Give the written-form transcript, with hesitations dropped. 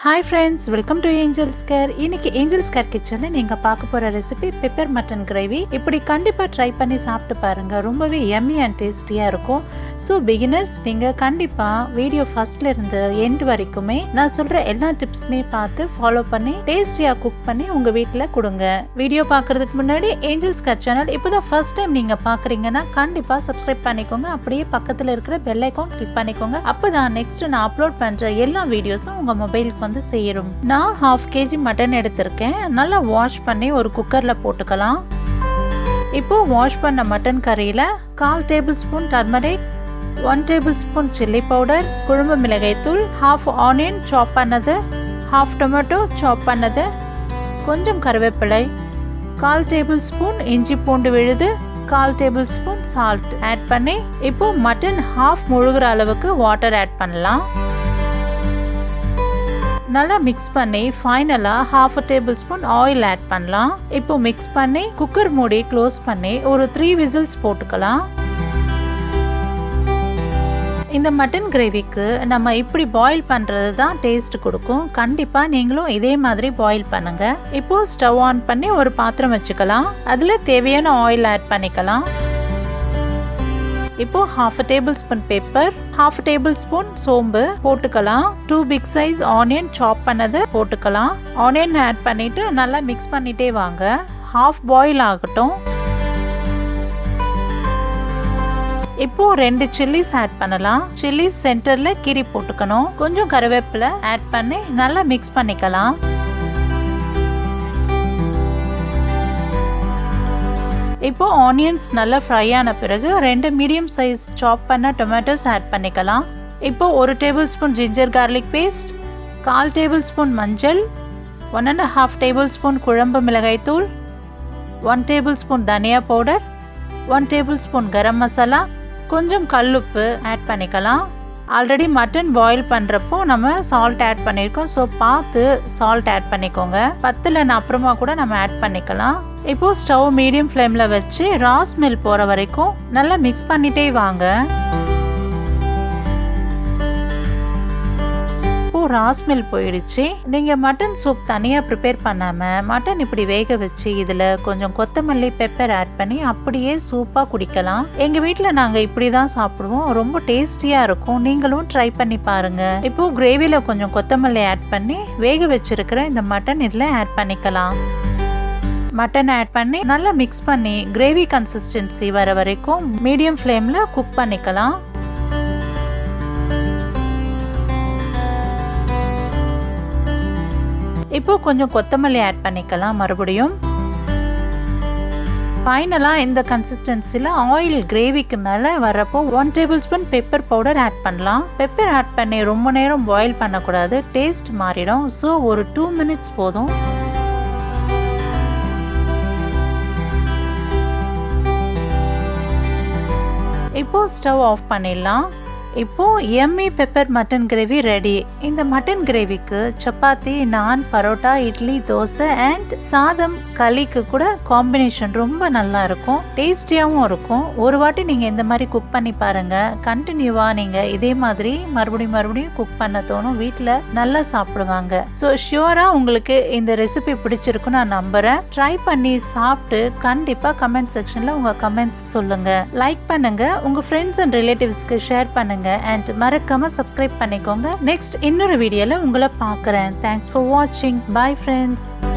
Hi friends, welcome to Angel's Care. இன்னைக்கு Angel's Care kitchenல நீங்க பார்க்க போற ரெசிபி பெப்பர் மட்டன் கிரேவி. இப்படி கண்டிப்பா ட்ரை பண்ணி சாப்பிட்டு பாருங்க. ரொம்பவே yummy and டேஸ்டியா இருக்கும். So beginners நீங்க கண்டிப்பா வீடியோ ஃபர்ஸ்ட்ல இருந்து எண்ட் வரைக்குமே நான் சொல்ற எல்லா டிப்ஸ்மே பார்த்து ஃபாலோ பண்ணி டேஸ்டியா குக் பண்ணி உங்க வீட்ல கொடுங்க. வீடியோ பார்க்கிறதுக்கு முன்னாடி Angel's Care சேனல் இப்போதான் ஃபர்ஸ்ட் டைம் நீங்க பார்க்கறீங்கன்னா கண்டிப்பா சப்ஸ்கிரைப் பண்ணிக்கோங்க. அப்படியே பக்கத்துல இருக்கிற பெல் ஐகான் கிளிக் பண்ணிக்கோங்க. அப்பதான் நெக்ஸ்ட் நான் அப்லோட் பண்ற எல்லா வீடியோஸும் உங்க மொபைலுக்கு வந்து சேரும். நான் 1/2 kg மட்டன் எடுத்திருக்கேன். நல்லா வாஷ் பண்ணி ஒரு குக்கர்ல போட்டுக்கலாம். இப்போ வாஷ் பண்ண மட்டன் கறியில 1/4 tablespoon turmeric, 1 tablespoon chilli powder, குழம்பு மிளகாய் தூள், 1/2 ஆனியன் சாப் பண்ணது, 1/2 டொமேட்டோ சாப் பண்ணது, கொஞ்சம் கருவேப்பிலை, 1/4 டேபிள்ஸ்பூன் இஞ்சி பூண்டு விழுது, 1/4 டேபிள்ஸ்பூன் சால்ட் ஆட் பண்ணி இப்போ மட்டன் 1/2 முழுகிற அளவுக்கு வாட்டர் ஆட் பண்ணலாம். நல்லா மிக்ஸ் பண்ணி ஃபைனலா 1/2 டேபிள்ஸ்பூன் ஆயில் ஆட் பண்ணலாம். இப்போ மிக்ஸ் பண்ணி குக்கர் மூடி க்ளோஸ் பண்ணி ஒரு 3 விசில்ஸ் போட்டுக்கலாம். இந்த மட்டன் கிரேவிக்கு நம்ம இப்படி பாயில் பண்றது தான் டேஸ்ட் கொடுக்கும். கண்டிப்பா நீங்களும் இதே மாதிரி பாயில் பண்ணுங்க. இப்போ ஸ்டவ் ஆன் பண்ணி ஒரு பாத்திரம் வச்சுக்கலாம். அதுல தேவையான ஆயில் ஆட் பண்ணிக்கலாம். இப்போ 1/2 டேபிள்ஸ்பூன் பெப்பர், 1/2 டேபிள்ஸ்பூன் சோம்பு போட்டுக்கலாம். 2 பிக் சைஸ் ஆனியன் சாப் பண்ணது போட்டுக்கலாம். ஆனியன் ஆட் பண்ணிட்டு நல்லா மிக்ஸ் பண்ணிட்டே வாங்க. 1/2 பாயில் ஆகட்டும். இப்போ 2 சில்லிஸ் ஆட் பண்ணலாம். சில்லிஸ் சென்டர்ல கீறி போட்டுக்கணும். கொஞ்சம் கருவேப்பிலை ஆட் பண்ணி நல்லா மிக்ஸ் பண்ணிக்கலாம். இப்போ ஆனியன்ஸ் நல்லா ஃப்ரை ஆன பிறகு 2 மீடியம் சைஸ் சாப் பண்ண டொமேட்டோஸ் ஆட் பண்ணிக்கலாம். இப்போ 1 tablespoon ginger garlic paste, 1/4 tablespoon மஞ்சள், 1.5 டேபிள்ஸ்பூன் குழம்பு மிளகாய் தூள், 1 டேபிள்ஸ்பூன் தனியா பவுடர், 1 டேபிள்ஸ்பூன் கரம் மசாலா, கொஞ்சம் கல்லுப்பு ஆட் பண்ணிக்கலாம். ஆல்ரெடி மட்டன் பாயில் பண்ணுறப்போ நம்ம சால்ட் ஆட் பண்ணியிருக்கோம். ஸோ பார்த்து சால்ட் ஆட் பண்ணிக்கோங்க. பத்தலைன்னு அப்புறமா கூட நம்ம ஆட் பண்ணிக்கலாம். இப்போ ஸ்டவ் மீடியம் ஃப்ளேமில் வச்சு ரா ஸ்மெல் போகிற வரைக்கும் நல்லா மிக்ஸ் பண்ணிட்டே வாங்க. ரா ஸ்மெல் போயிடுச்சு. நீங்க மட்டன் சூப் தனியா ப்ரிப்பேர் பண்ணாம மட்டன் இப்படி வேக வச்சு இதுல கொஞ்சம் கொத்தமல்லி பெப்பர் ஆட் பண்ணி அப்படியே சூப்பா குடிக்கலாம். எங்க வீட்ல நாங்க இப்படிதான் சாப்பிடுவோம். ரொம்ப டேஸ்டியா இருக்கும். நீங்களும் ட்ரை பண்ணி பாருங்க. இப்போ கிரேவில கொஞ்சம் கொத்தமல்லி ஆட் பண்ணி வேக வச்சிருக்கிற இந்த மட்டன் இதுல ஆட் பண்ணிக்கலாம். மட்டன் ஆட் பண்ணி நல்லா மிக்ஸ் பண்ணி கிரேவி கன்சிஸ்டன்சி வர வரைக்கும் மீடியம் ஃப்ளேம்ல குக் பண்ணிக்கலாம். இப்போ கொஞ்சம் கொத்தமல்லி ஆட் பண்ணிக்கலாம் மறுபடியும். ஃபைனலா இந்த கன்சிஸ்டன்சில ஆயில் கிரேவிக்கு மேல வரப்போ 1 டேபிள்ஸ்பூன் பெப்பர் பவுடர் ஆட் பண்ணலாம். பெப்பர் ஆட் பண்ணி ரொம்ப நேரம் பாயில் பண்ணக்கூடாது, டேஸ்ட் மாறிடும். ஸோ ஒரு 2 மினிட்ஸ் போதும். இப்போ ஸ்டவ் ஆஃப் பண்ணிடலாம். இப்போ எம்மி பெப்பர் மட்டன் கிரேவி ரெடி. இந்த மட்டன் கிரேவிக்கு சப்பாத்தி, நான், பரோட்டா, இட்லி, தோசை அண்ட் சாதம், களிக்கு கூட காம்பினேஷன் ரொம்ப நல்லா இருக்கும். டேஸ்டியாவும் இருக்கும். ஒரு வாட்டி நீங்க இந்த மாதிரி குக் பண்ணி பாருங்க. கண்டினியூவா நீங்க இதே மாதிரி மறுபடியும் குக் பண்ண தோணும். வீட்டுல நல்லா சாப்பிடுவாங்க. ஸோ ஷியூரா உங்களுக்கு இந்த ரெசிபி பிடிச்சிருக்கும் நான் நம்புறேன். ட்ரை பண்ணி சாப்பிட்டு கண்டிப்பா கமெண்ட் செக்ஷன்ல உங்க கமெண்ட்ஸ் சொல்லுங்க. லைக் பண்ணுங்க, உங்க ஃப்ரெண்ட்ஸ் அண்ட் ரிலேட்டிவ்ஸ்க்கு ஷேர் பண்ணுங்க. and மறக்காம சப்ஸ்கிரைப் பண்ணிக்கோங்க. நெக்ஸ்ட் இன்னொரு வீடியோல உங்களை பார்க்கறேன். Thanks for watching. Bye friends.